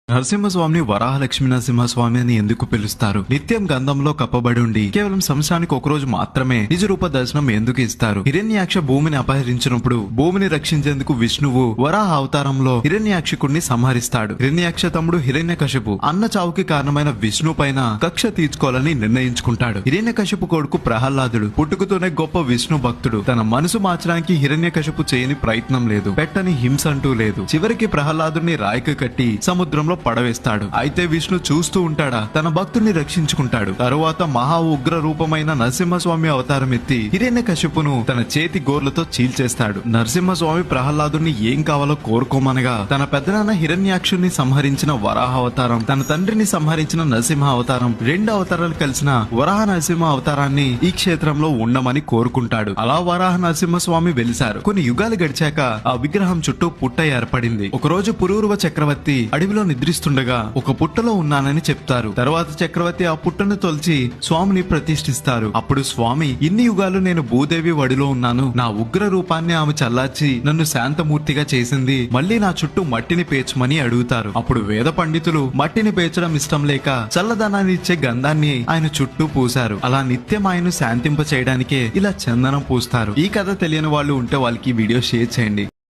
నరసింహస్వామిని వరాహలక్ష్మి నరసింహస్వామి అని ఎందుకు పిలుస్తారు? నిత్యం గంధంలో కప్పబడి ఉండి కేవలం సంవత్సరానికి ఒకరోజు మాత్రమే నిజ రూప దర్శనం ఎందుకు ఇస్తారు? హిరణ్యాక్ష భూమిని అపహరించినప్పుడు భూమిని రక్షించేందుకు విష్ణువు వరాహ అవతారంలో హిరణ్యాక్షకుడిని సంహరిస్తాడు. హిరణ్యాక్ష తమ్ముడు హిరణ్యకశిపు అన్న చావుకి కారణమైన విష్ణు పైన కక్ష తీర్చుకోవాలని నిర్ణయించుకుంటాడు. హిరణ్యకశిపు కొడుకు ప్రహ్లాదుడు పుట్టుకతోనే గొప్ప విష్ణు భక్తుడు. తన మనసు మార్చడానికి హిరణ్యకశిపు చేయని ప్రయత్నం లేదు, పెట్టని హింస అంటూ లేదు. చివరికి ప్రహ్లాదుడిని రాయికి కట్టి సముద్రంలో పడవేస్తాడు. అయితే విష్ణు చూస్తూ ఉంటాడా? తన భక్తుడిని రక్షించుకుంటాడు. తరువాత మహా ఉగ్ర రూపమైన నరసింహస్వామి అవతారం ఎత్తి హిరణ్యకశిపును తన చేతి గోర్లతో చీల్చేస్తాడు. నరసింహస్వామి ప్రహ్లాదుడిని ఏం కావాలో కోరుకోమనగా తన పెద్దనాన్న హిరణ్యాక్షుని సంహరించిన వరాహ అవతారం, తన తండ్రిని సంహరించిన నరసింహ అవతారం, రెండు అవతారాలు కలిసిన వరాహ నరసింహ అవతారాన్ని ఈ క్షేత్రంలో ఉండమని కోరుకుంటాడు. అలా వరాహ నరసింహస్వామి వెలిశారు. కొన్ని యుగాలు గడిచాక ఆ విగ్రహం చుట్టూ పుట్ట ఏర్పడింది. ఒకరోజు పురూరవ చక్రవర్తి అడవిలో నిద్రిస్తుండగా ఒక పుట్టలో ఉన్నానని చెప్తారు. తర్వాత చక్రవర్తి ఆ పుట్టను తొలిచి స్వామిని ప్రతిష్ఠిస్తారు. అప్పుడు స్వామి, ఇన్ని యుగాలు నేను భూదేవి వడిలో ఉన్నాను, నా ఉగ్ర రూపాన్ని ఆమె చల్లార్చి నన్ను శాంతమూర్తిగా చేసింది, మళ్ళీ నా చుట్టూ మట్టిని పేర్చమని అడుగుతారు. అప్పుడు వేద పండితులు మట్టిని పేర్చడం ఇష్టం లేక చల్లదనాన్ని ఇచ్చే గంధాన్ని ఆయన చుట్టూ పూశారు. అలా నిత్యం ఆయన్ను శాంతింప చేయడానికే ఇలా చందనం పూస్తారు. ఈ కథ తెలియని వాళ్ళు ఉంటే వాళ్ళకి ఈ వీడియో షేర్ చేయండి.